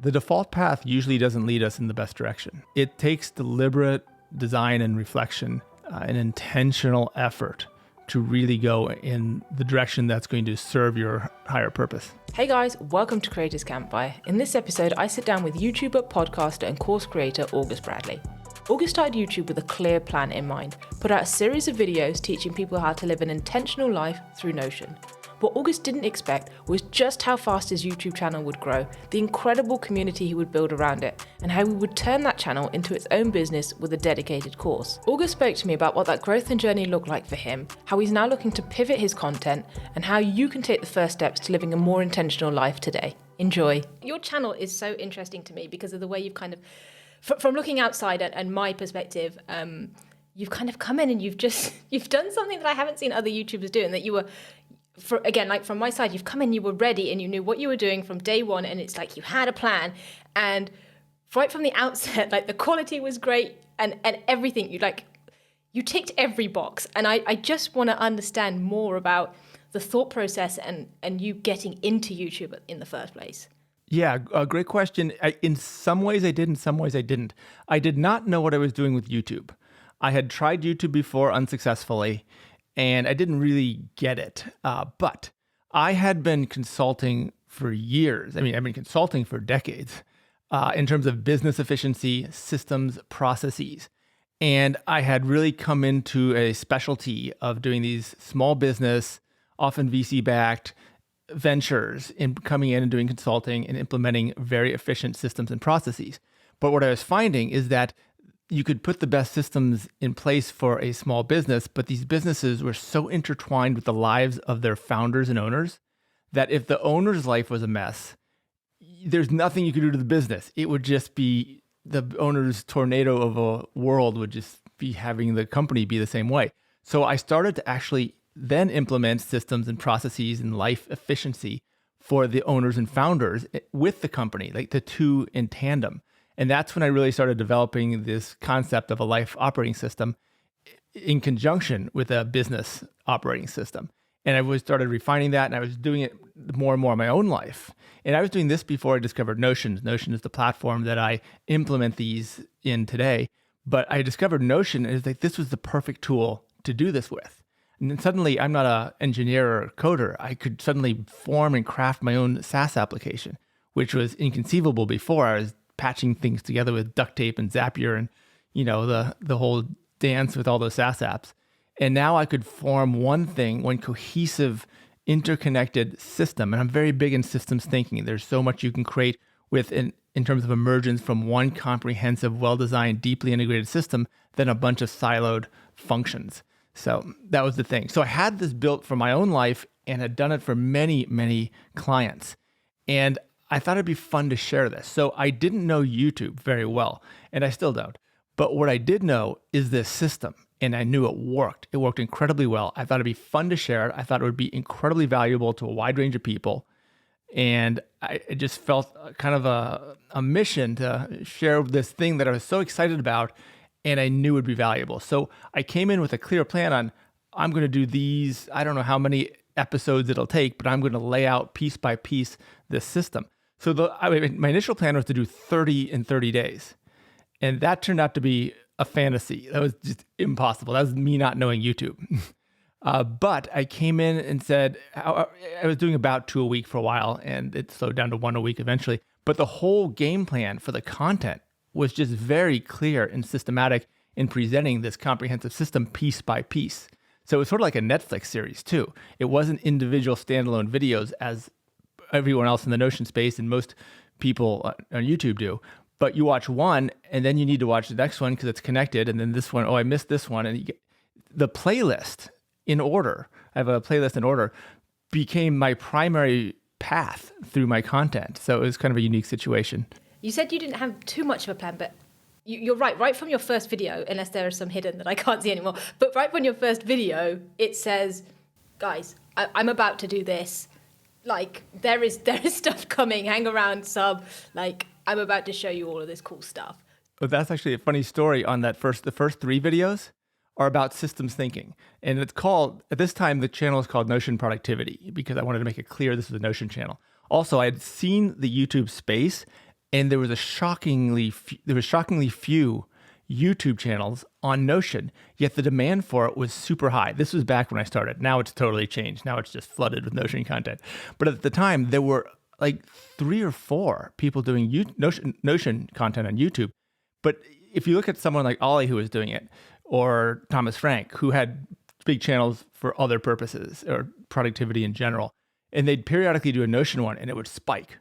The default path usually doesn't lead us in the best direction. It takes deliberate design and reflection, an intentional effort to really go in the direction that's going to serve your higher purpose. Hey guys, welcome to Creators Campfire. In this episode, I sit down with YouTuber, podcaster, and course creator August Bradley. August started YouTube with a clear plan in mind, put out a series of videos teaching people how to live an intentional life through Notion. What August didn't expect was just how fast his YouTube channel would grow, the incredible community he would build around it, and how he would turn that channel into its own business with a dedicated course. August spoke to me about what that growth and journey looked like for him, how he's now looking to pivot his content, and how you can take the first steps to living a more intentional life today. Enjoy. Your channel is so interesting to me because of the way you've kind of, from looking outside and my perspective, you've kind of come in and you've done something that I haven't seen other YouTubers do, and that you were, from my side, you've come in, you were ready and you knew what you were doing from day one, and it's like you had a plan, and right from the outset, like the quality was great and everything, you ticked every box. And I just want to understand more about the thought process and you getting into YouTube in the first place. Yeah, great question. In some ways I did, in some ways I didn't. I did not know what I was doing with YouTube. I had tried YouTube before unsuccessfully, and I didn't really get it. But I had been consulting for years. I mean, I've been consulting for decades in terms of business efficiency, systems, processes. And I had really come into a specialty of doing these small business, often VC-backed ventures, in coming in and doing consulting and implementing very efficient systems and processes. But what I was finding is that you could put the best systems in place for a small business, but these businesses were so intertwined with the lives of their founders and owners that if the owner's life was a mess, there's nothing you could do to the business. It would just be the owner's tornado of a world would just be having the company be the same way. So I started to actually then implement systems and processes and life efficiency for the owners and founders with the company, like the two in tandem. And that's when I really started developing this concept of a life operating system in conjunction with a business operating system. And I started refining that, and I was doing it more and more in my own life. And I was doing this before I discovered Notion. Notion is the platform that I implement these in today. But I discovered Notion, and it's like this was the perfect tool to do this with. And then suddenly, I'm not an engineer or a coder. I could suddenly form and craft my own SaaS application, which was inconceivable before. I was patching things together with duct tape and Zapier and, the whole dance with all those SaaS apps. And now I could form one cohesive, interconnected system. And I'm very big in systems thinking. There's so much you can create in terms of emergence from one comprehensive, well-designed, deeply integrated system than a bunch of siloed functions. So that was the thing. So I had this built for my own life and had done it for many, many clients. And I thought it'd be fun to share this. So I didn't know YouTube very well, and I still don't. But what I did know is this system, and I knew it worked. It worked incredibly well. I thought it'd be fun to share it. I thought it would be incredibly valuable to a wide range of people. And it just felt kind of a mission to share this thing that I was so excited about, and I knew would be valuable. So I came in with a clear plan on, I'm going to do these, I don't know how many episodes it'll take, but I'm going to lay out piece by piece this system. So my initial plan was to do 30 in 30 days. And that turned out to be a fantasy. That was just impossible. That was me not knowing YouTube. But I came in and said, I was doing about 2 a week for a while, and it slowed down to 1 a week eventually. But the whole game plan for the content was just very clear and systematic in presenting this comprehensive system piece by piece. So it was sort of like a Netflix series too. It wasn't individual standalone videos as everyone else in the Notion space and most people on YouTube do. But you watch one, and then you need to watch the next one because it's connected. And then this one, I missed this one. And the playlist in order, I have a playlist in order, became my primary path through my content. So it was kind of a unique situation. You said you didn't have too much of a plan, but you're right from your first video, unless there are some hidden that I can't see anymore. But right from your first video, it says, guys, I'm about to do this. Like, there is stuff coming. Hang around, sub. Like, I'm about to show you all of this cool stuff. But that's actually a funny story on the first 3 videos are about systems thinking. And it's called, at this time, the channel is called Notion Productivity because I wanted to make it clear this was a Notion channel. Also, I had seen the YouTube space and there was shockingly few YouTube channels on Notion, yet the demand for it was super high. This was back when I started. Now it's totally changed. Now it's just flooded with Notion content. But at the time, there were like 3 or 4 people doing Notion content on YouTube. But if you look at someone like Ollie who was doing it, or Thomas Frank, who had big channels for other purposes or productivity in general, and they'd periodically do a Notion one and it would spike.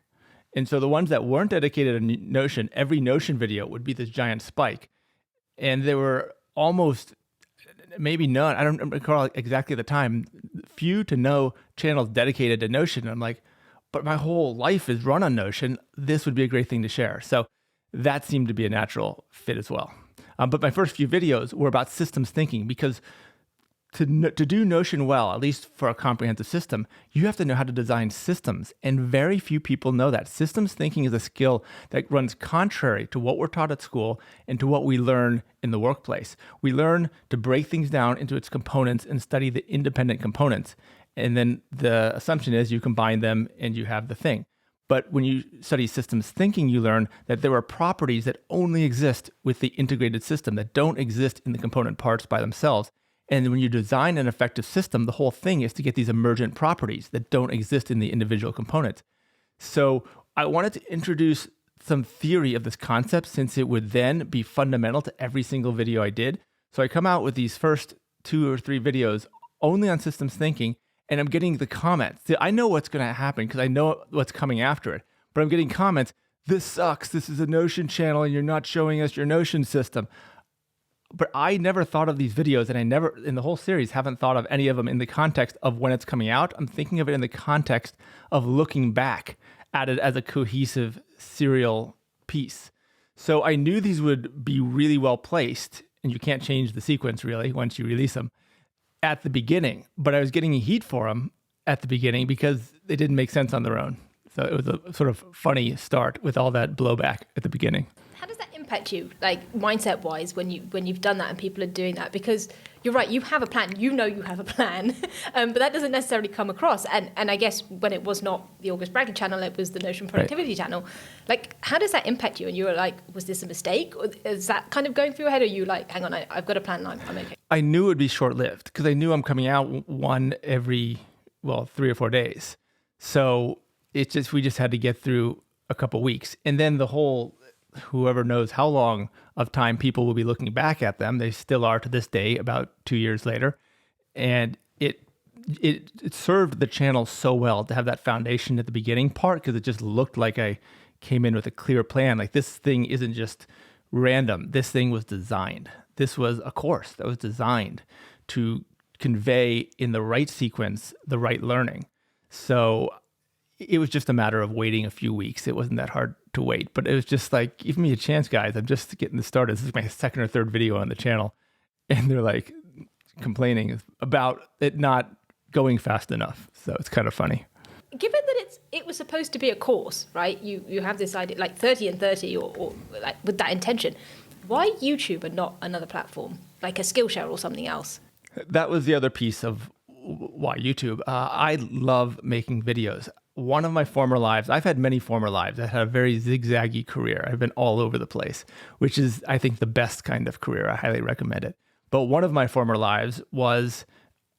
And so the ones that weren't dedicated to Notion, every Notion video would be this giant spike. And there were almost, maybe none, I don't recall exactly the time, few to no channels dedicated to Notion. And I'm like, but my whole life is run on Notion. This would be a great thing to share. So that seemed to be a natural fit as well. But my first few videos were about systems thinking, because to do Notion well, at least for a comprehensive system, you have to know how to design systems. And very few people know that. Systems thinking is a skill that runs contrary to what we're taught at school and to what we learn in the workplace. We learn to break things down into its components and study the independent components. And then the assumption is you combine them and you have the thing. But when you study systems thinking, you learn that there are properties that only exist with the integrated system, that don't exist in the component parts by themselves. And when you design an effective system, the whole thing is to get these emergent properties that don't exist in the individual components. So I wanted to introduce some theory of this concept, since it would then be fundamental to every single video I did. So I come out with these first 2 or 3 videos only on systems thinking, and I'm getting the comments. I know what's going to happen because I know what's coming after it, but I'm getting comments, this sucks, this is a Notion channel and you're not showing us your Notion system. But I never thought of these videos, and I never, in the whole series, haven't thought of any of them in the context of when it's coming out. I'm thinking of it in the context of looking back at it as a cohesive serial piece. So I knew these would be really well placed, and you can't change the sequence really once you release them at the beginning. But I was getting heat for them at the beginning because they didn't make sense on their own. So it was a sort of funny start with all that blowback at the beginning. How does that impact you, like mindset wise, when you've done that and people are doing that? Because you're right, you have a plan, you have a plan, but that doesn't necessarily come across. And I guess when it was not the August Bradley channel, it was the Notion Productivity channel. Like, how does that impact you? And you were like, was this a mistake? Or is that kind of going through your head? Or are you like, hang on, I've got a plan, I'm okay? I knew it would be short-lived because I knew I'm coming out one every, 3 or 4 days. So we just had to get through a couple weeks. And then whoever knows how long of time people will be looking back at them. They still are to this day, about 2 years later. And it served the channel so well to have that foundation at the beginning part, because it just looked like I came in with a clear plan. Like, this thing isn't just random. This thing was designed. This was a course that was designed to convey in the right sequence, the right learning. So it was just a matter of waiting a few weeks. It wasn't that hard to wait, but it was just like, give me a chance, guys. I'm just getting this started. This is my 2nd or 3rd video on the channel. And they're like complaining about it not going fast enough. So it's kind of funny. Given that it was supposed to be a course, right? You have this idea, like 30 and 30 or like with that intention. Why YouTube and not another platform, like a Skillshare or something else? That was the other piece of why YouTube. I love making videos. One of my former lives, I've had many former lives. I had a very zigzaggy career. I've been all over the place, which is, I think, the best kind of career. I highly recommend it. But one of my former lives was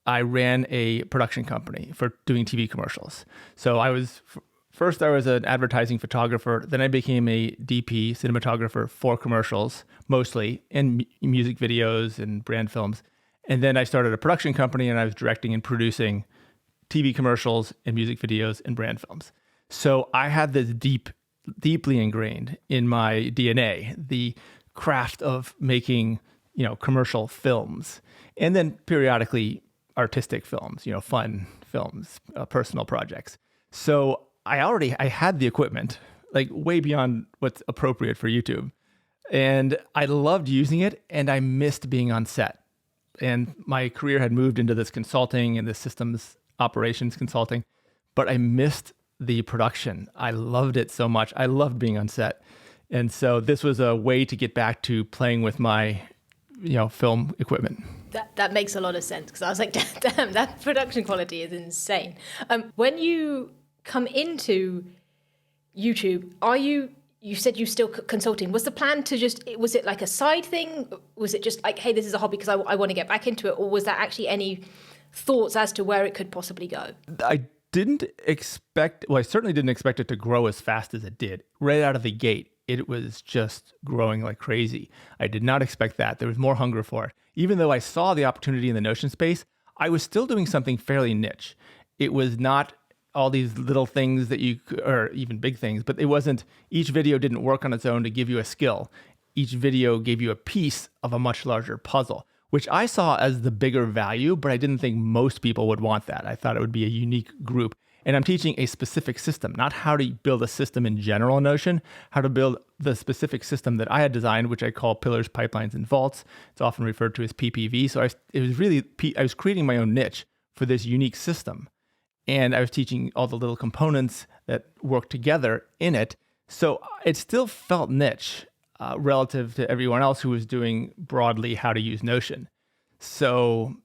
I ran a production company for doing TV commercials. So first I was an advertising photographer. Then I became a DP, cinematographer for commercials, mostly, and music videos and brand films. And then I started a production company, and I was directing and producing TV commercials and music videos and brand films. So I had this deeply ingrained in my DNA, the craft of making, commercial films, and then periodically artistic films, fun films, personal projects. So I had the equipment, like way beyond what's appropriate for YouTube. And I loved using it, and I missed being on set. And my career had moved into this consulting and this systems operations consulting, but I missed the production. I loved it so much. I loved being on set. And so this was a way to get back to playing with my, film equipment. That makes a lot of sense, because I was like, damn, that production quality is insane. When you come into YouTube, are you you said you still consulting. Was the plan to was it like a side thing? Was it just like, hey, this is a hobby because I want to get back into it? Or was there actually any thoughts as to where it could possibly go? I certainly didn't expect it to grow as fast as it did. Right out of the gate, it was just growing like crazy. I did not expect that. There was more hunger for it. Even though I saw the opportunity in the Notion space, I was still doing something fairly niche. It was not all these little things that or even big things, but each video didn't work on its own to give you a skill. Each video gave you a piece of a much larger puzzle, which I saw as the bigger value, but I didn't think most people would want that. I thought it would be a unique group. And I'm teaching a specific system, not how to build a system in general in Notion, how to build the specific system that I had designed, which I call Pillars, Pipelines, and Vaults. It's often referred to as PPV. So I was creating my own niche for this unique system. And I was teaching all the little components that work together in it. So it still felt niche relative to everyone else who was doing broadly how to use Notion. So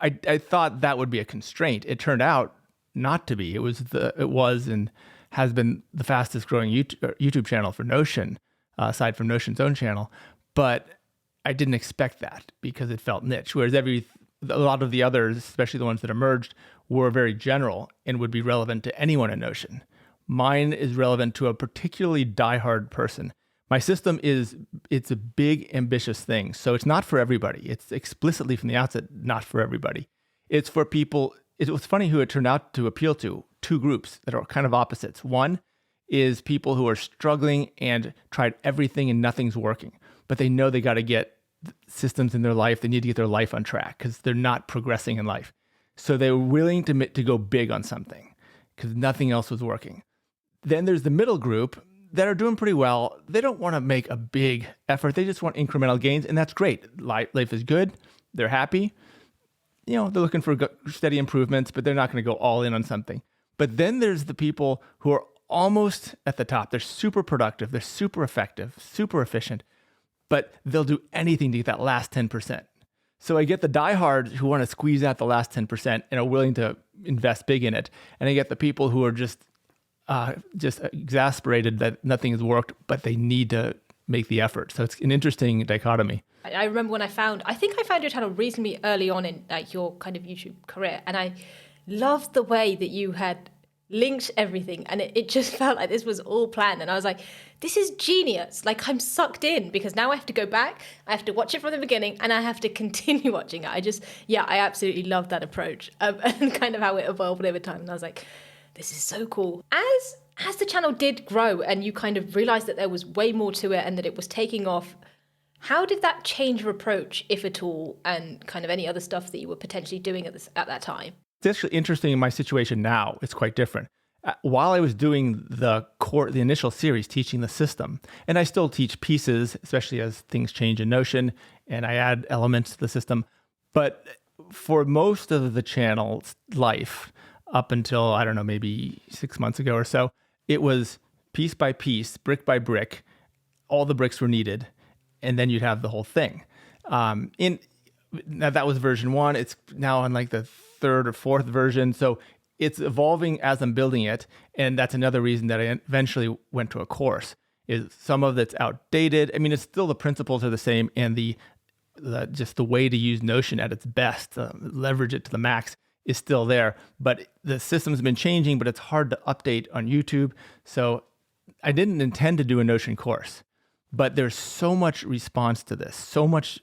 I thought that would be a constraint. It turned out not to be. It was and has been the fastest growing YouTube channel for Notion, aside from Notion's own channel. But I didn't expect that because it felt niche. Whereas a lot of the others, especially the ones that emerged, were very general and would be relevant to anyone in Notion. Mine is relevant to a particularly diehard person. My system it's a big, ambitious thing. So it's not for everybody. It's explicitly from the outset not for everybody. It's for people. It was funny who it turned out to appeal to. Two groups that are kind of opposites. One is people who are struggling and tried everything and nothing's working, but they know they got to get systems in their life. They need to get their life on track because they're not progressing in life. So they were willing to go big on something because nothing else was working. Then there's the middle group that are doing pretty well. They don't want to make a big effort. They just want incremental gains, and that's great. Life is good. They're happy. They're looking for steady improvements, but they're not going to go all in on something. But then there's the people who are almost at the top. They're super productive. They're super effective, super efficient, but they'll do anything to get that last 10%. So I get the diehards who want to squeeze out the last 10% and are willing to invest big in it. And I get the people who are just exasperated that nothing has worked, but they need to make the effort. So it's an interesting dichotomy. I remember when I found your channel reasonably early on in your kind of YouTube career, and I loved the way that you had linked everything, and it just felt like this was all planned. And I was like, this is genius. Like, I'm sucked in because now I have to go back, I have to watch it from the beginning, and I have to continue watching it. I absolutely loved that approach and kind of how it evolved over time. And I was like, this is so cool. As the channel did grow and you kind of realized that there was way more to it and that it was taking off, how did that change your approach, if at all, and kind of any other stuff that you were potentially doing at that time? It's actually interesting in my situation now. It's quite different. While I was doing the initial series, teaching the system, and I still teach pieces, especially as things change in Notion, and I add elements to the system. But for most of the channel's life, up until, I don't know, maybe 6 months ago or so, it was piece by piece, brick by brick. All the bricks were needed, and then you'd have the whole thing. Now that was version 1. It's now on like the 3rd or 4th version. So it's evolving as I'm building it. And that's another reason that I eventually went to a course, is some of it's outdated. I mean, it's still the principles are the same, and just the way to use Notion at its best, leverage it to the max, is still there. But the system's been changing, but it's hard to update on YouTube. So I didn't intend to do a Notion course, but there's so much response to this, so much,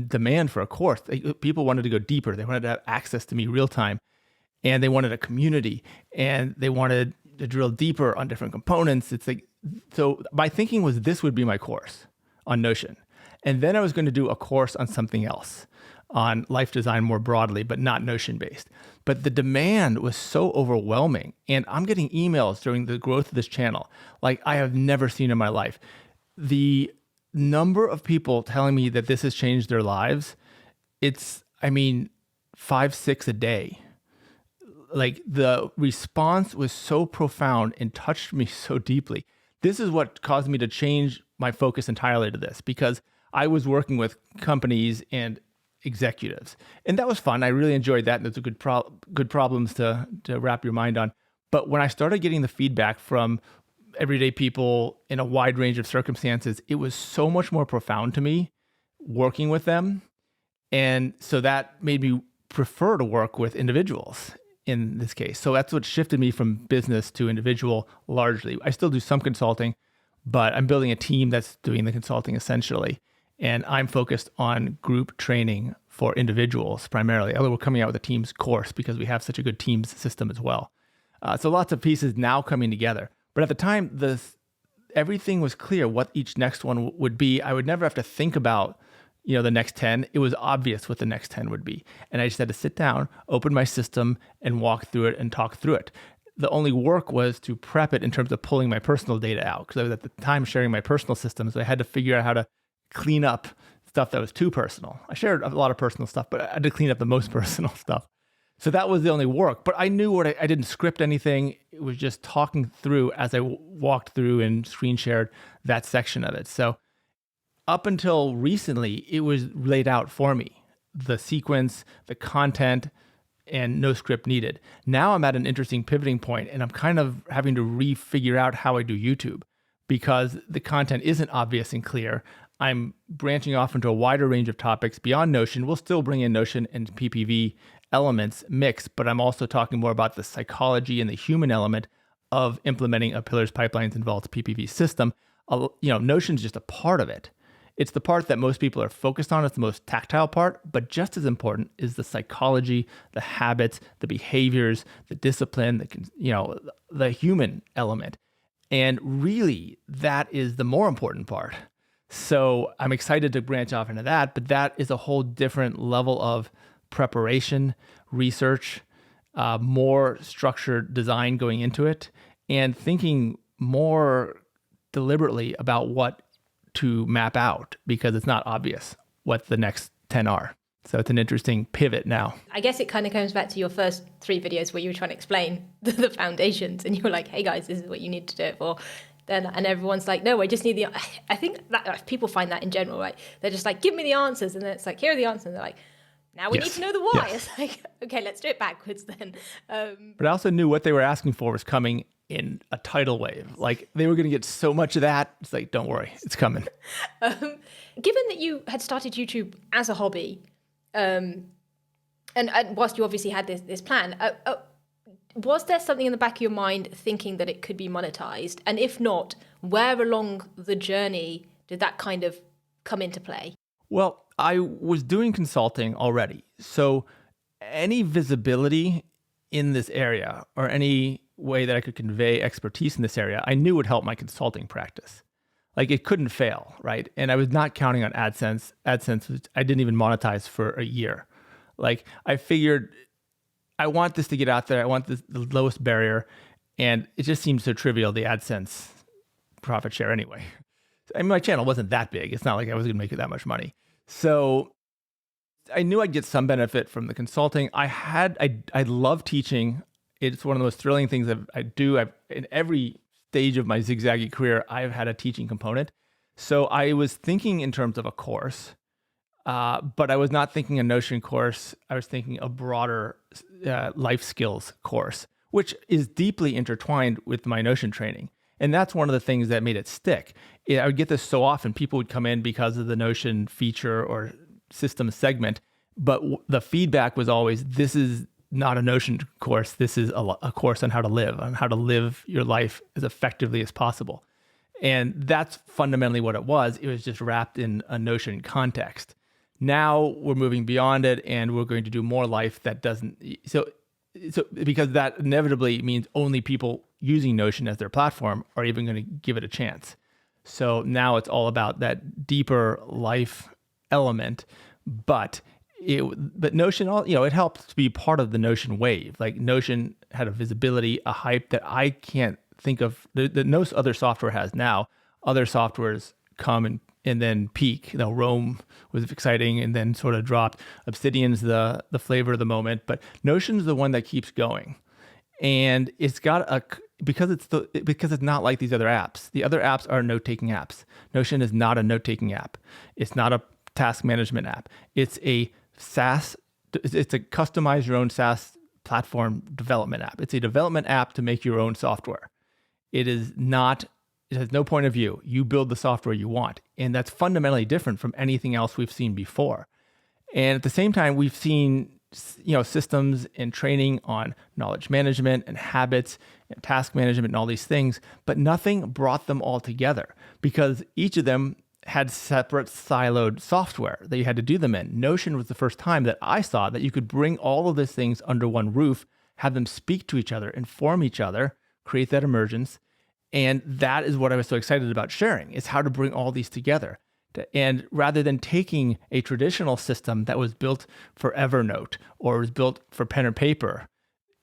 demand for a course. People wanted to go deeper. They wanted to have access to me real time, and they wanted a community, and they wanted to drill deeper on different components. It's like, so my thinking was this would be my course on Notion. And then I was going to do a course on something else, on life design more broadly, but not Notion based. But the demand was so overwhelming, and I'm getting emails during the growth of this channel like I have never seen in my life. The number of people telling me that this has changed their lives, it's, 5, 6 a day. Like, the response was so profound and touched me so deeply. This is what caused me to change my focus entirely to this, because I was working with companies and executives, and that was fun. I really enjoyed that. And those are good problems to wrap your mind on. But when I started getting the feedback from everyday people in a wide range of circumstances, it was so much more profound to me working with them. And so that made me prefer to work with individuals in this case. So that's what shifted me from business to individual largely. I still do some consulting, but I'm building a team that's doing the consulting essentially. And I'm focused on group training for individuals primarily. Although we're coming out with a Teams course because we have such a good Teams system as well. So lots of pieces now coming together. But at the time, everything was clear what each next one would be. I would never have to think about the next 10. It was obvious what the next 10 would be. And I just had to sit down, open my system, and walk through it and talk through it. The only work was to prep it in terms of pulling my personal data out, because I was at the time sharing my personal systems. So I had to figure out how to clean up stuff that was too personal. I shared a lot of personal stuff, but I had to clean up the most personal stuff. So that was the only work. But I knew I didn't script anything. It was just talking through as I walked through and screen shared that section of it. So up until recently, it was laid out for me, the sequence, the content, and no script needed. Now I'm at an interesting pivoting point, and I'm kind of having to refigure out how I do YouTube because the content isn't obvious and clear. I'm branching off into a wider range of topics beyond Notion. We'll still bring in Notion and PPV elements mix, but I'm also talking more about the psychology and the human element of implementing a Pillars, Pipelines, and Vaults PPV system. Notion's just a part of it. It's the part that most people are focused on. It's the most tactile part, but just as important is the psychology, the habits, the behaviors, the discipline, the human element. And really, that is the more important part. So I'm excited to branch off into that, but that is a whole different level of preparation, research, more structured design going into it, and thinking more deliberately about what to map out, because it's not obvious what the next 10 are. So it's an interesting pivot now. I guess it kind of comes back to your first 3 videos where you were trying to explain the foundations, and you were like, hey guys, this is what you need to do it for. And everyone's like, no, I just need I think that people find that in general, right? They're just like, give me the answers. And then it's like, here are the answers. And they're like, now we need to know the why. Yes. It's like, okay, let's do it backwards then. But I also knew what they were asking for was coming in a tidal wave. Like they were going to get so much of that. It's like, don't worry, it's coming. Given that you had started YouTube as a hobby, and whilst you obviously had this plan, was there something in the back of your mind thinking that it could be monetized? And if not, where along the journey did that kind of come into play? Well, I was doing consulting already. So any visibility in this area or any way that I could convey expertise in this area, I knew would help my consulting practice. Like it couldn't fail, right? And I was not counting on AdSense. AdSense, I didn't even monetize for a year. Like I figured I want this to get out there. I want the lowest barrier. And it just seems so trivial, the AdSense profit share anyway. I mean, my channel wasn't that big. It's not like I was going to make it that much money. So I knew I'd get some benefit from the consulting. I love teaching. It's one of the most thrilling things that I do. In every stage of my zigzaggy career, I've had a teaching component. So I was thinking in terms of a course, but I was not thinking a Notion course. I was thinking a broader life skills course, which is deeply intertwined with my Notion training. And that's one of the things that made it stick. I would get this so often. People would come in because of the Notion feature or system segment, but the feedback was always, this is not a Notion course. This is a course on how to live your life as effectively as possible. And that's fundamentally what it was. It was just wrapped in a Notion context. Now we're moving beyond it and we're going to do more life that doesn't. So because that inevitably means only people using Notion as their platform are even going to give it a chance. So now it's all about that deeper life element, but Notion, it helped to be part of the Notion wave. Like Notion had a visibility, a hype that I can't think of that no other software has now. Other softwares come and then peak. Rome was exciting and then sort of dropped. Obsidian's the flavor of the moment, but Notion's the one that keeps going. And it's got because it's not like these other apps. The other apps are note-taking apps. Notion is not a note-taking app. It's not a task management app. It's a SaaS. It's a customize your own SaaS platform development app. It's a development app to make your own software. It is not, it has no point of view. You build the software you want. And that's fundamentally different from anything else we've seen before. And at the same time, we've seen systems and training on knowledge management and habits and task management and all these things, but nothing brought them all together because each of them had separate siloed software that you had to do them in. Notion was the first time that I saw that you could bring all of these things under one roof, have them speak to each other, inform each other, create that emergence. And that is what I was so excited about sharing, is how to bring all these together. And rather than taking a traditional system that was built for Evernote or was built for pen or paper,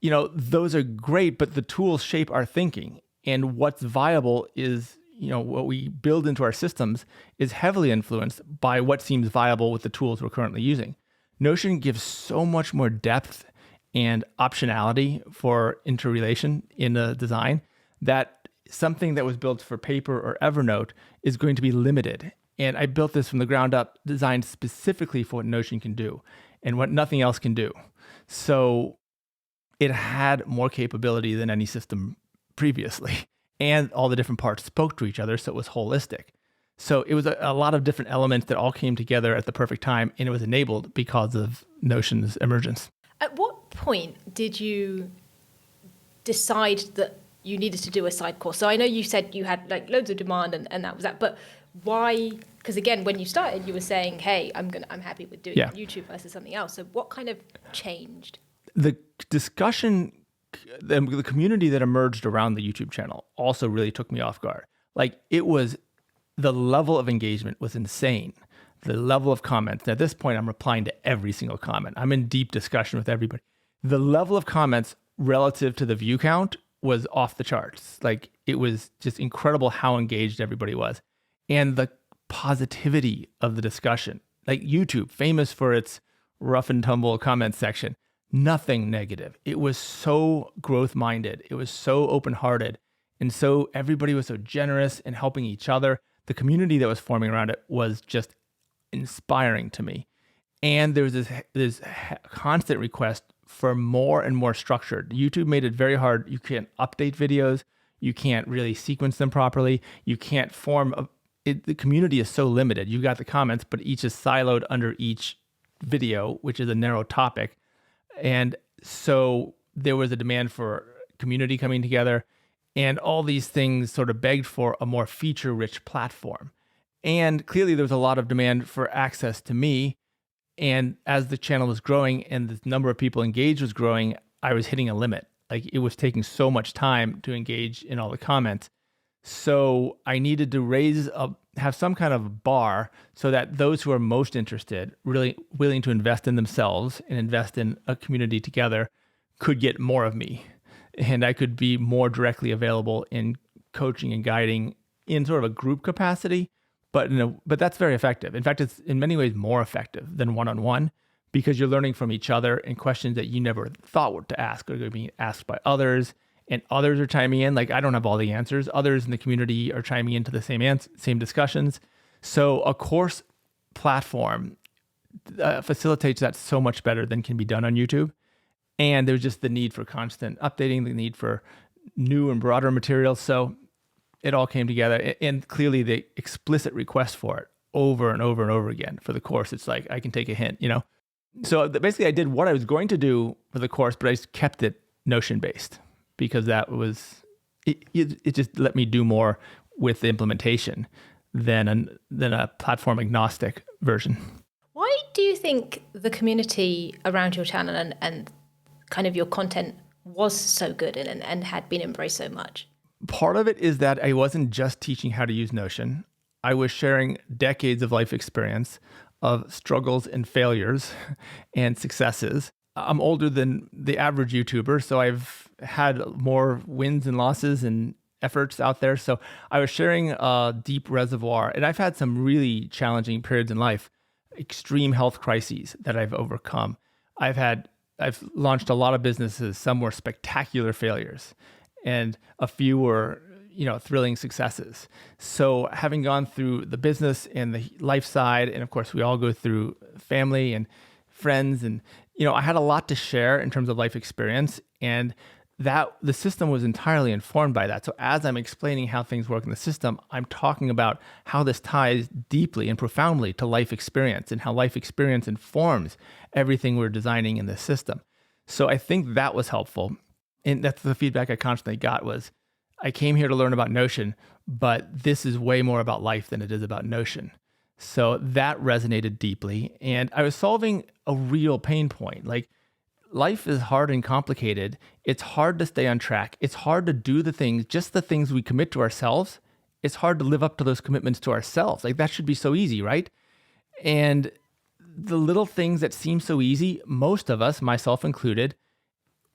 those are great, but the tools shape our thinking. And what's viable is, what we build into our systems is heavily influenced by what seems viable with the tools we're currently using. Notion gives so much more depth and optionality for interrelation in the design that something that was built for paper or Evernote is going to be limited. And I built this from the ground up, designed specifically for what Notion can do and what nothing else can do. So it had more capability than any system previously. And all the different parts spoke to each other, so it was holistic. So it was a lot of different elements that all came together at the perfect time, and it was enabled because of Notion's emergence. At what point did you decide that you needed to do a side course? So I know you said you had loads of demand and that was that, but why? Because again, when you started, you were saying, "Hey, I'm happy with doing YouTube versus something else." So what kind of changed? The discussion, the community that emerged around the YouTube channel also really took me off guard. The level of engagement was insane. The level of comments. At this point, I'm replying to every single comment. I'm in deep discussion with everybody. The level of comments relative to the view count was off the charts. It was just incredible how engaged everybody was. And the positivity of the discussion. YouTube, famous for its rough and tumble comment section, nothing negative. It was so growth-minded. It was so open-hearted. And so everybody was so generous in helping each other. The community that was forming around it was just inspiring to me. And there was this constant request for more and more structured. YouTube made it very hard. You can't update videos. You can't really sequence them properly. You can't the community is so limited. You've got the comments, but each is siloed under each video, which is a narrow topic. And so there was a demand for community coming together, and all these things sort of begged for a more feature-rich platform. And clearly there was a lot of demand for access to me. And as the channel was growing and the number of people engaged was growing, I was hitting a limit. It was taking so much time to engage in all the comments. So I needed to have some kind of bar so that those who are most interested, really willing to invest in themselves and invest in a community together, could get more of me. And I could be more directly available in coaching and guiding in sort of a group capacity. But that's very effective. In fact, it's in many ways more effective than one-on-one because you're learning from each other and questions that you never thought to ask are being asked by others. And others are chiming in. I don't have all the answers. Others in the community are chiming into the same discussions. So a course platform facilitates that so much better than can be done on YouTube. And there's just the need for constant updating, the need for new and broader materials. So it all came together. And clearly the explicit request for it over and over and over again for the course. It's I can take a hint, So basically I did what I was going to do for the course, but I just kept it Notion-based. Because that was, it just let me do more with the implementation than a platform agnostic version. Why do you think the community around your channel and kind of your content was so good and had been embraced so much? Part of it is that I wasn't just teaching how to use Notion. I was sharing decades of life experience of struggles and failures and successes. I'm older than the average YouTuber, so I've had more wins and losses and efforts out there. So I was sharing a deep reservoir, and I've had some really challenging periods in life, extreme health crises that I've overcome. I've launched a lot of businesses. Some were spectacular failures, and a few were, thrilling successes. So having gone through the business and the life side, and of course we all go through family and friends, and I had a lot to share in terms of life experience, and that the system was entirely informed by that. So as I'm explaining how things work in the system, I'm talking about how this ties deeply and profoundly to life experience and how life experience informs everything we're designing in the system. So I think that was helpful. And that's the feedback I constantly got was, I came here to learn about Notion, but this is way more about life than it is about Notion. So that resonated deeply. And I was solving a real pain point. Like, life is hard and complicated. It's hard to stay on track. It's hard to do the things, just the things we commit to ourselves. It's hard to live up to those commitments to ourselves. Like, that should be so easy, right? And the little things that seem so easy, most of us, myself included,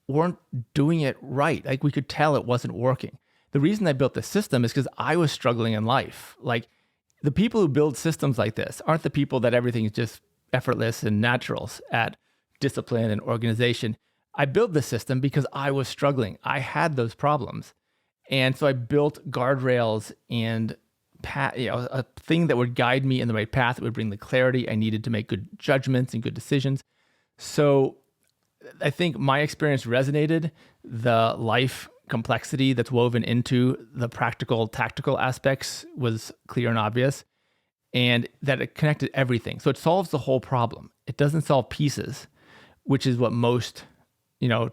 weren't doing it right. Like, we could tell it wasn't working. The reason I built the system is because I was struggling in life. Like, the people who build systems like this aren't the people that everything is just effortless and naturals at discipline and organization. I built the system because I was struggling. I had those problems. And so I built guardrails and a thing that would guide me in the right path, that would bring the clarity I needed to make good judgments and good decisions. So I think my experience resonated. The life complexity that's woven into the practical, tactical aspects was clear and obvious, and that it connected everything. So it solves the whole problem. It doesn't solve pieces, which is what most,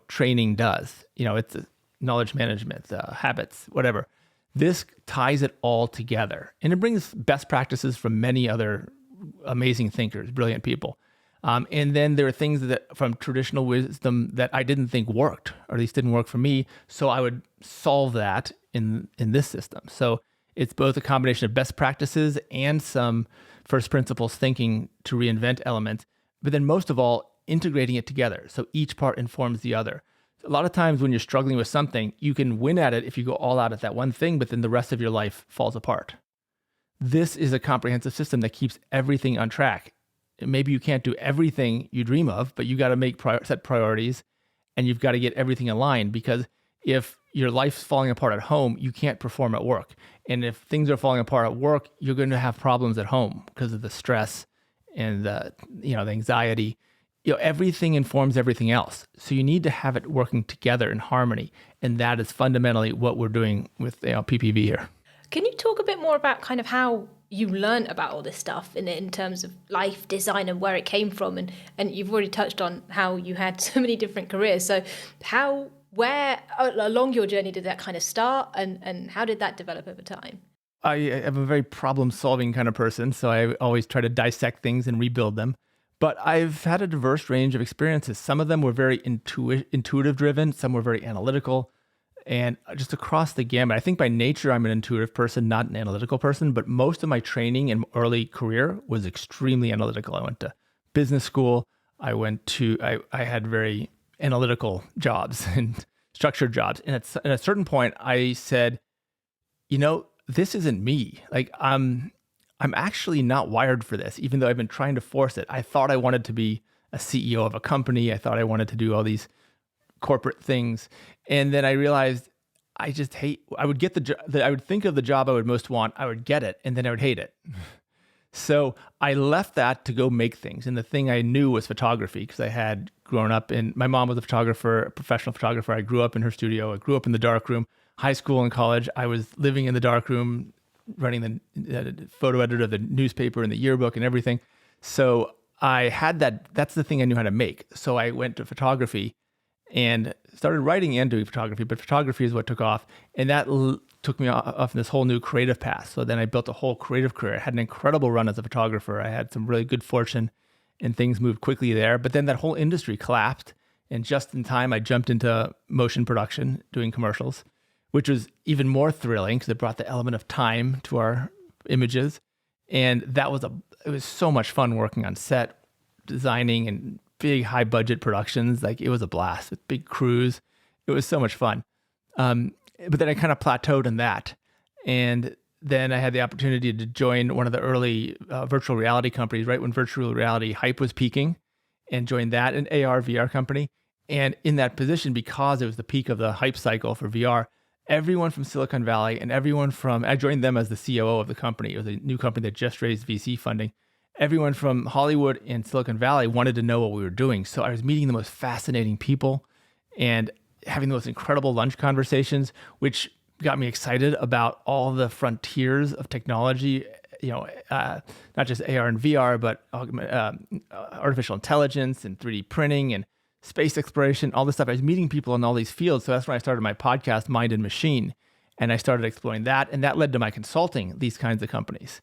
training does. It's knowledge management, habits, whatever. This ties it all together, and it brings best practices from many other amazing thinkers, brilliant people. And then there are things that from traditional wisdom that I didn't think worked, or at least didn't work for me. So I would solve that in this system. So it's both a combination of best practices and some first principles thinking to reinvent elements, but then most of all, integrating it together. So each part informs the other. A lot of times when you're struggling with something, you can win at it if you go all out at that one thing, but then the rest of your life falls apart. This is a comprehensive system that keeps everything on track. Maybe you can't do everything you dream of, but you got to set priorities, and you've got to get everything aligned, because if your life's falling apart at home, you can't perform at work. And if things are falling apart at work, you're going to have problems at home because of the stress and the anxiety. Everything informs everything else. So you need to have it working together in harmony. And that is fundamentally what we're doing with PPV here. Can you talk a bit more about kind of how you learned about all this stuff in terms of life design and where it came from? And you've already touched on how you had so many different careers. So where along your journey did that kind of start, and how did that develop over time? I am a very problem-solving kind of person, so I always try to dissect things and rebuild them. But I've had a diverse range of experiences. Some of them were very intuitive-driven. Some were very analytical. And just across the gamut, I think by nature, I'm an intuitive person, not an analytical person. But most of my training in early career was extremely analytical. I went to business school. I had very analytical jobs and structured jobs. And at a certain point, I said, this isn't me. Like, I'm actually not wired for this, even though I've been trying to force it. I thought I wanted to be a CEO of a company. I thought I wanted to do all these corporate things. And then I realized I would get I would think of the job I would most want, I would get it, and then I would hate it. So I left that to go make things. And the thing I knew was photography, because I had grown up my mom was a photographer, a professional photographer. I grew up in her studio. I grew up in the darkroom. High school and college, I was living in the darkroom, running the photo editor of the newspaper and the yearbook and everything. So I had that's the thing I knew how to make. So I went to photography and started writing and doing photography, but photography is what took off. And that took me off this whole new creative path. So then I built a whole creative career. I had an incredible run as a photographer. I had some really good fortune and things moved quickly there. But then that whole industry collapsed. And just in time, I jumped into motion production, doing commercials, which was even more thrilling because it brought the element of time to our images. And it was so much fun working on set, designing and big high budget productions. Like, it was a blast with big crews. It was so much fun. But then I kind of plateaued in that. And then I had the opportunity to join one of the early virtual reality companies, right when virtual reality hype was peaking, and joined that, an AR, VR company. And in that position, because it was the peak of the hype cycle for VR, everyone from Silicon Valley and I joined them as the COO of the company. It was a new company that just raised VC funding. Everyone from Hollywood and Silicon Valley wanted to know what we were doing. So I was meeting the most fascinating people. And having the most incredible lunch conversations, which got me excited about all the frontiers of technology, not just AR and VR, but artificial intelligence and 3D printing and space exploration, all this stuff. I was meeting people in all these fields. So that's when I started my podcast, Mind and Machine. And I started exploring that. And that led to my consulting these kinds of companies.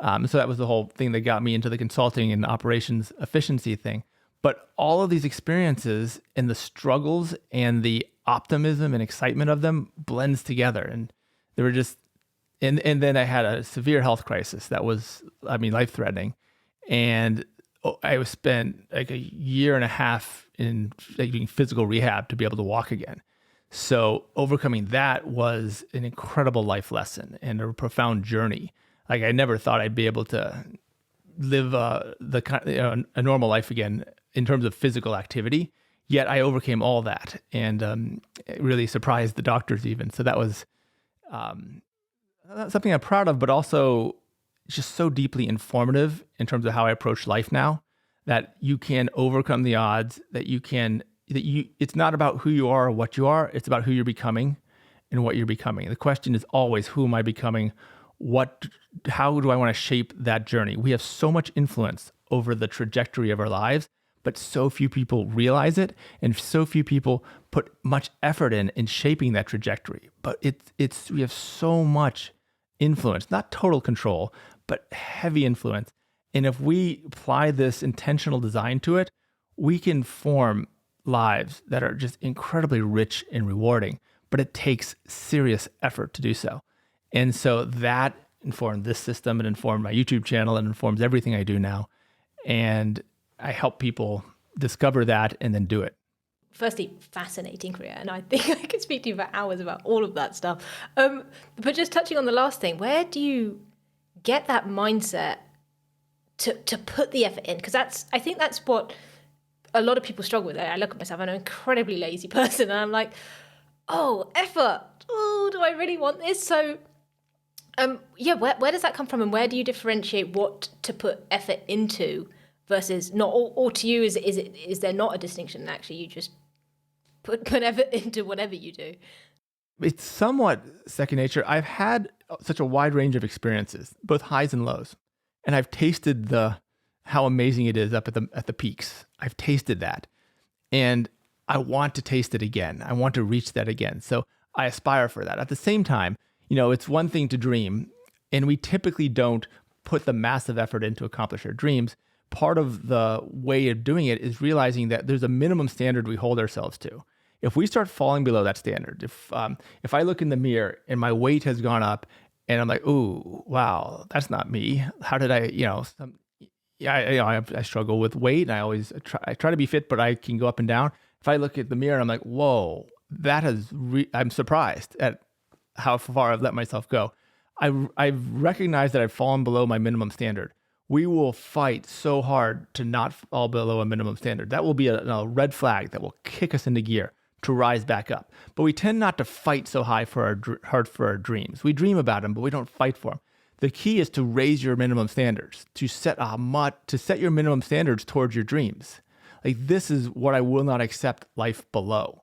So that was the whole thing that got me into the consulting and operations efficiency thing. But all of these experiences and the struggles and the optimism and excitement of them blends together. And they were just, and then I had a severe health crisis that was, life-threatening. And I was spent like a year and a half in doing physical rehab to be able to walk again. So overcoming that was an incredible life lesson and a profound journey. Like I never thought I'd be able to live a normal life again in terms of physical activity. Yet I overcame all that and it really surprised the doctors even. So that was something I'm proud of, but also just so deeply informative in terms of how I approach life now, that you can overcome the odds, it's not about who you are or what you are, it's about who you're becoming and what you're becoming. The question is always, who am I becoming? How do I want to shape that journey? We have so much influence over the trajectory of our lives, but so few people realize it, and so few people put much effort in shaping that trajectory. But we have so much influence, not total control, but heavy influence. And if we apply this intentional design to it, we can form lives that are just incredibly rich and rewarding, but it takes serious effort to do so. And so that informed this system, it informed my YouTube channel, it informs everything I do now. And I help people discover that and then do it. Firstly, fascinating career, and I think I could speak to you for hours about all of that stuff. But just touching on the last thing, where do you get that mindset to put the effort in? Because I think that's what a lot of people struggle with. I look at myself, I'm an incredibly lazy person, and I'm like, oh, effort. Oh, do I really want this? So, where does that come from, and where do you differentiate what to put effort into versus not? Or to you, is there not a distinction? Actually, you just put effort into whatever you do. It's somewhat second nature. I've had such a wide range of experiences, both highs and lows, and I've tasted how amazing it is up at the peaks. I've tasted that, and I want to taste it again. I want to reach that again. So I aspire for that. At the same time, it's one thing to dream, and we typically don't put the massive effort in to accomplish our dreams. Part of the way of doing it is realizing that there's a minimum standard we hold ourselves to. If we start falling below that standard, if I look in the mirror and my weight has gone up and I'm like, ooh, wow, that's not me. How did I, I struggle with weight, and I try to be fit, but I can go up and down. If I look at the mirror and I'm like, whoa, I'm surprised at how far I've let myself go. I've recognized that I've fallen below my minimum standard. We will fight so hard to not fall below a minimum standard. That will be a red flag that will kick us into gear to rise back up. But we tend not to fight so hard for our dreams. We dream about them, but we don't fight for them. The key is to raise your minimum standards, to set your minimum standards towards your dreams. Like, this is what I will not accept life below.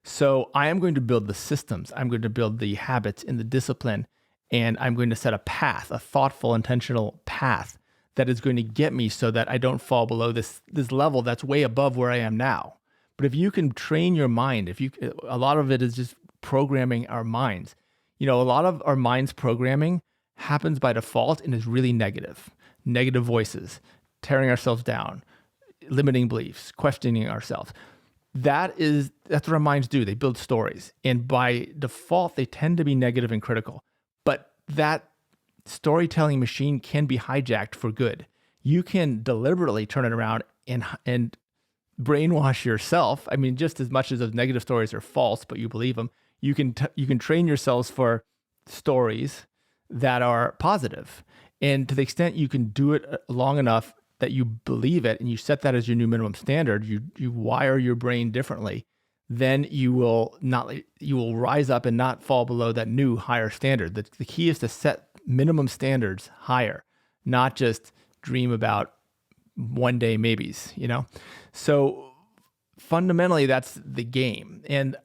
So I am going to build the systems. I'm going to build the habits and the discipline, and I'm going to set a path, a thoughtful, intentional path that is going to get me so that I don't fall below this level that's way above where I am now. But if you can train your mind, a lot of it is just programming our minds. A lot of our mind's programming happens by default and is really negative voices, tearing ourselves down, limiting beliefs, questioning ourselves. That's what our minds do. They build stories, and by default, they tend to be negative and critical. But that storytelling machine can be hijacked for good. You can deliberately turn it around and brainwash yourself. Just as much as those negative stories are false, but you believe them, you can train yourselves for stories that are positive. And to the extent you can do it long enough that you believe it and you set that as your new minimum standard, you wire your brain differently, then you will rise up and not fall below that new higher standard. The key is to set minimum standards higher, not just dream about one day maybes, So fundamentally, that's the game. And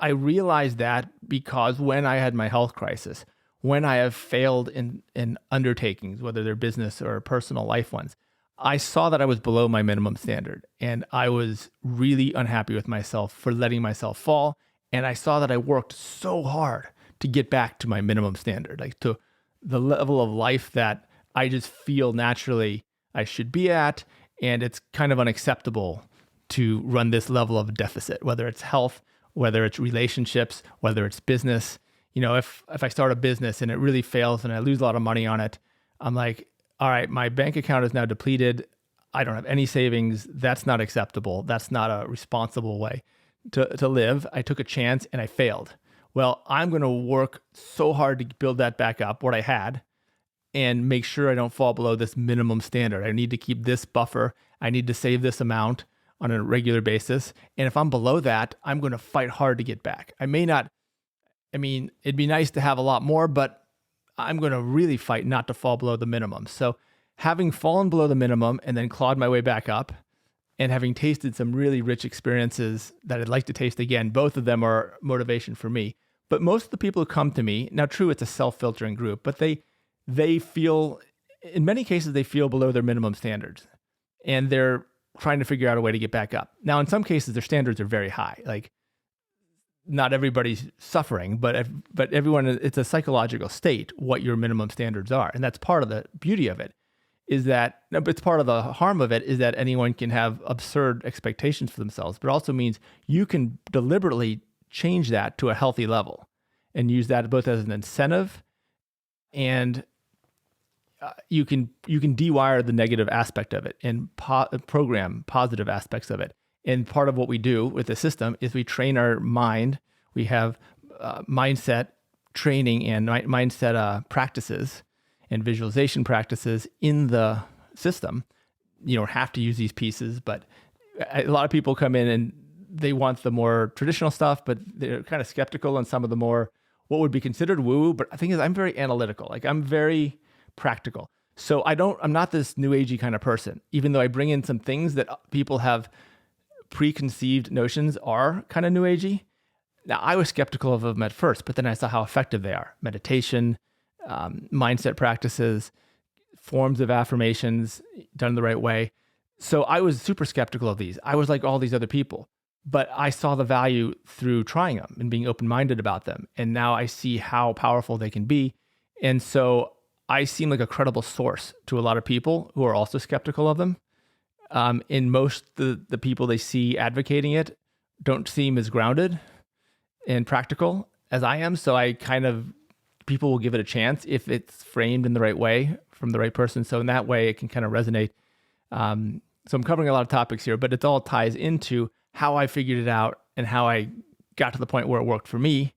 I realized that because when I had my health crisis, when I have failed in undertakings, whether they're business or personal life ones, I saw that I was below my minimum standard, and I was really unhappy with myself for letting myself fall. And I saw that I worked so hard to get back to my minimum standard, like to the level of life that I just feel naturally I should be at. And it's kind of unacceptable to run this level of deficit, whether it's health, whether it's relationships, whether it's business. If I start a business and it really fails and I lose a lot of money on it, I'm like, all right, my bank account is now depleted. I don't have any savings. That's not acceptable. That's not a responsible way to live. I took a chance and I failed. Well, I'm going to work so hard to build that back up, what I had, and make sure I don't fall below this minimum standard. I need to keep this buffer. I need to save this amount on a regular basis. And if I'm below that, I'm going to fight hard to get back. It'd be nice to have a lot more, but I'm going to really fight not to fall below the minimum. So having fallen below the minimum and then clawed my way back up, and having tasted some really rich experiences that I'd like to taste again, both of them are motivation for me. But most of the people who come to me, now true, it's a self-filtering group, but they feel, in many cases, they feel below their minimum standards, and they're trying to figure out a way to get back up. Now, in some cases, their standards are very high. Like, not everybody's suffering, but everyone, it's a psychological state, what your minimum standards are. And that's part of the beauty of it, is that, it's part of the harm of it is that anyone can have absurd expectations for themselves, but it also means you can deliberately change that to a healthy level and use that both as an incentive, and you can dewire the negative aspect of it and program positive aspects of it. And part of what we do with the system is we train our mind. We have mindset training and mindset practices and visualization practices in the system. You don't have to use these pieces, but a lot of people come in and they want the more traditional stuff, but they're kind of skeptical on some of the more, what would be considered woo-woo. But the thing is, I'm very analytical. Like, I'm very practical. So I'm not this new agey kind of person, even though I bring in some things that people have preconceived notions are kind of new agey. Now, I was skeptical of them at first, but then I saw how effective they are. Meditation, mindset practices, forms of affirmations done the right way. So I was super skeptical of these. I was like all these other people, but I saw the value through trying them and being open-minded about them. And now I see how powerful they can be. And so I seem like a credible source to a lot of people who are also skeptical of them. In most the people they see advocating it don't seem as grounded and practical as I am. So people will give it a chance if it's framed in the right way from the right person. So in that way, it can kind of resonate. So I'm covering a lot of topics here, but it all ties into how I figured it out and how I got to the point where it worked for me,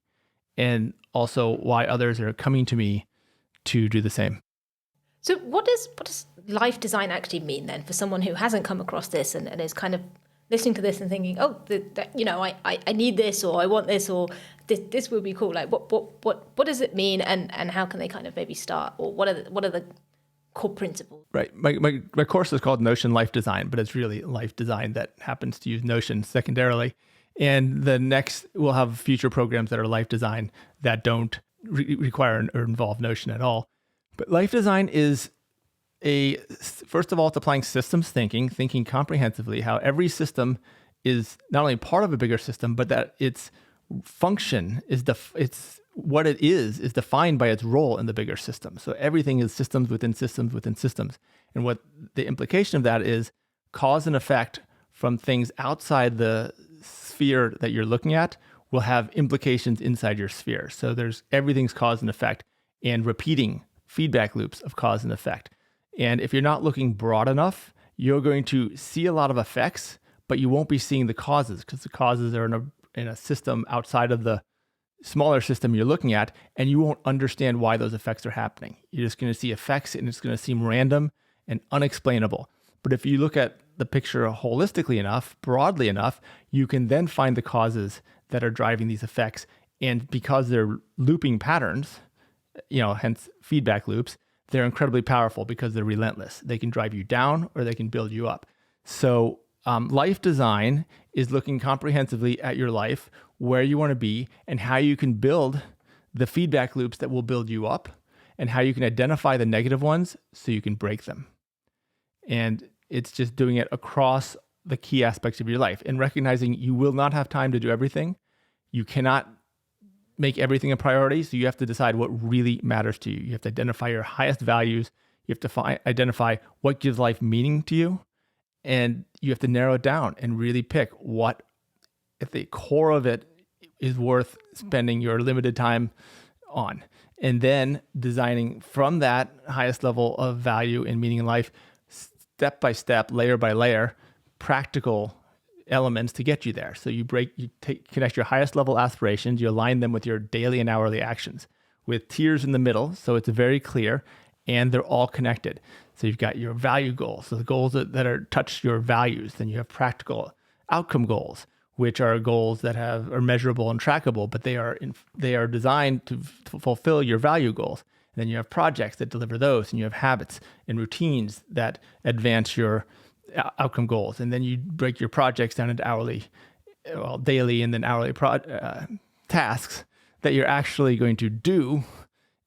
and also why others are coming to me to do the same. So what does life design actually mean then for someone who hasn't come across this and is kind of listening to this and thinking, oh, I need this, or I want this, or this would be cool. Like, what does it mean, and how can they kind of maybe start, or what are the core principles? Right. My course is called Notion Life Design, but it's really life design that happens to use Notion secondarily. And the next, we'll have future programs that are life design that don't require or involve Notion at all. But life design is first of all, it's applying systems thinking comprehensively, how every system is not only part of a bigger system, but that its function it's what it is defined by its role in the bigger system. So everything is systems within systems within systems. And what the implication of that is, cause and effect from things outside the sphere that you're looking at will have implications inside your sphere. So everything's cause and effect, and repeating feedback loops of cause and effect. And if you're not looking broad enough, you're going to see a lot of effects, but you won't be seeing the causes, because the causes are in a system outside of the smaller system you're looking at, and you won't understand why those effects are happening. You're just going to see effects, and it's going to seem random and unexplainable. But if you look at the picture holistically enough, broadly enough, you can then find the causes that are driving these effects. And because they're looping patterns, hence feedback loops, they're incredibly powerful because they're relentless. They can drive you down or they can build you up. So life design is looking comprehensively at your life where you want to be and how you can build the feedback loops that will build you up, and how you can identify the negative ones so you can break them. And it's just doing it across the key aspects of your life and recognizing you will not have time to do everything. You cannot make everything a priority. So you have to decide what really matters to you. You have to identify your highest values. You have to identify what gives life meaning to you. And you have to narrow it down and really pick what, at the core of it, is worth spending your limited time on. And then designing from that highest level of value and meaning in life, step by step, layer by layer, practical elements to get you there. So connect your highest level aspirations, you align them with your daily and hourly actions with tiers in the middle. So it's very clear and they're all connected. So you've got your value goals. So the goals that are touch your values. Then you have practical outcome goals, which are goals that are measurable and trackable, but they are designed to fulfill your value goals. And then you have projects that deliver those, and you have habits and routines that advance your outcome goals. And then you break your projects down into daily, and then hourly tasks that you're actually going to do,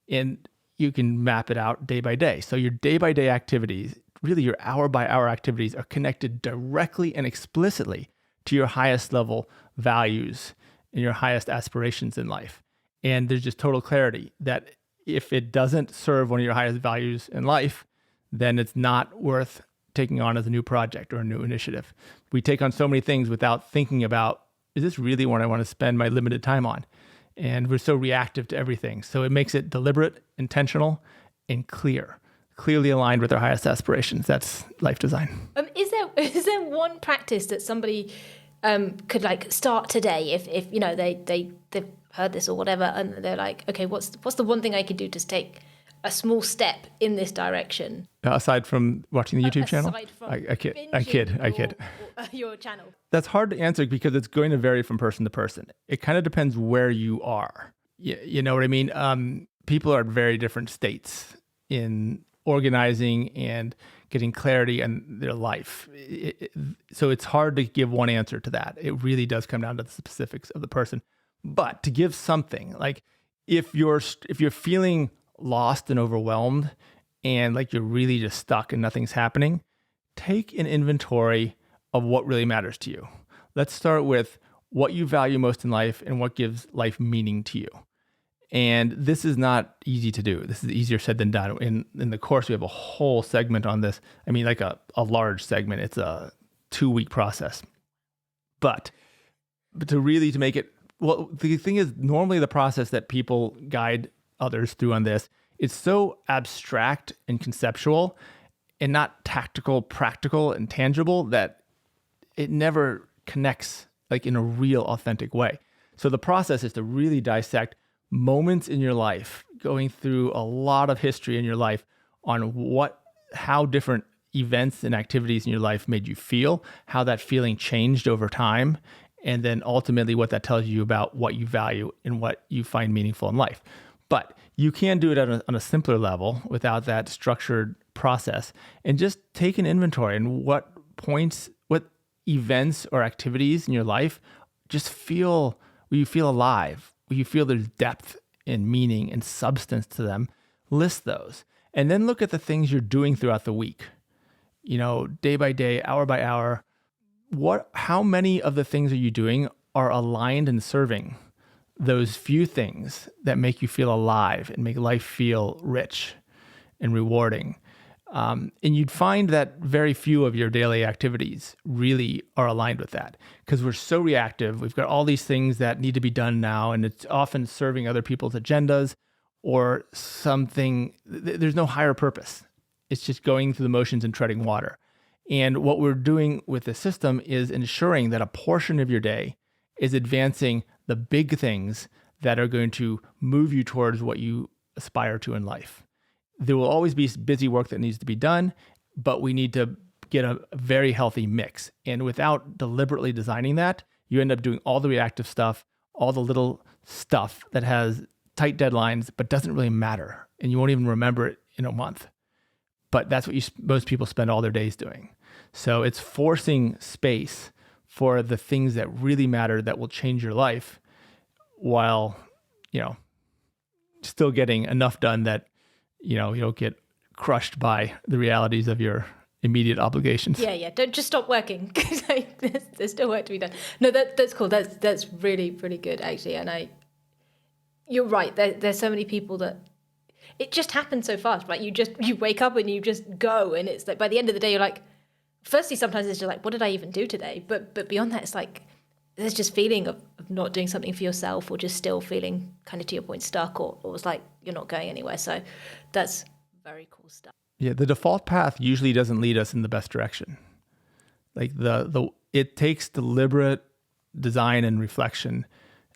and you can map it out day by day. So your day by day activities, really your hour by hour activities, are connected directly and explicitly to your highest level values and your highest aspirations in life. And there's just total clarity that if it doesn't serve one of your highest values in life, then it's not worth taking on as a new project or a new initiative. We take on so many things without thinking about, is this really what I want to spend my limited time on? And we're so reactive to everything. So it makes it deliberate, intentional, and clearly aligned with our highest aspirations. That's life design. Is there one practice that somebody could like start today if you know they've heard this or whatever, and they're like, okay, what's the one thing I could do to take a small step in this direction? Aside from watching the YouTube channel? I kid. Your channel. That's hard to answer because it's going to vary from person to person. It kind of depends where you are. You know what I mean? People are at very different states in organizing and getting clarity in their life. So it's hard to give one answer to that. It really does come down to the specifics of the person. But to give something, like if you're feeling lost and overwhelmed and like you're really just stuck and nothing's happening, take an inventory of what really matters to you. Let's start with what you value most in life and what gives life meaning to you. And this is not easy to do. This is easier said than done. In the course, we have a whole segment on this. I mean, like a large segment. It's a 2-week process. But to make it, well, the thing is, normally the process that people guide others through on this, it's so abstract and conceptual and not tactical, practical, and tangible that it never connects like in a real authentic way. So the process is to really dissect moments in your life, going through a lot of history in your life on how different events and activities in your life made you feel, how that feeling changed over time, and then ultimately what that tells you about what you value and what you find meaningful in life. But you can do it on a simpler level without that structured process, and just take an inventory and what events or activities in your life just where you feel alive, where you feel there's depth and meaning and substance to them. List those. And then look at the things you're doing throughout the week, day by day, hour by hour. How many of the things are you doing are aligned and serving those few things that make you feel alive and make life feel rich and rewarding? And you'd find that very few of your daily activities really are aligned with that because we're so reactive. We've got all these things that need to be done now, and it's often serving other people's agendas or something. There's no higher purpose. It's just going through the motions and treading water. And what we're doing with the system is ensuring that a portion of your day is advancing the big things that are going to move you towards what you aspire to in life. There will always be busy work that needs to be done, but we need to get a very healthy mix. And without deliberately designing that, you end up doing all the reactive stuff, all the little stuff that has tight deadlines, but doesn't really matter. And you won't even remember it in a month. But that's what most people spend all their days doing. So it's forcing space for the things that really matter, that will change your life, while, still getting enough done that, you don't get crushed by the realities of your immediate obligations. Yeah. Don't just stop working. There's still work to be done. No, that's cool. That's really, really good, actually. And you're right. There's so many people that it just happens so fast, right? You wake up and you just go, and it's like by the end of the day, you're like, firstly, sometimes it's just like, what did I even do today? But beyond that, it's like, there's just feeling of not doing something for yourself, or just still feeling kind of, to your point, stuck, or it's like you're not going anywhere. So that's very cool stuff. Yeah, the default path usually doesn't lead us in the best direction. Like it takes deliberate design and reflection,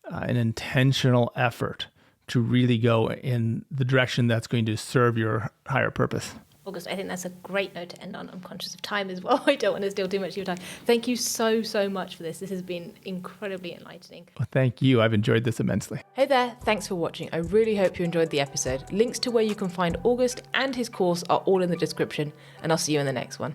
an intentional effort to really go in the direction that's going to serve your higher purpose. August, I think that's a great note to end on. I'm conscious of time as well. I don't want to steal too much of your time. Thank you so, so much for this. This has been incredibly enlightening. Well, thank you. I've enjoyed this immensely. Hey there, thanks for watching. I really hope you enjoyed the episode. Links to where you can find August and his course are all in the description, and I'll see you in the next one.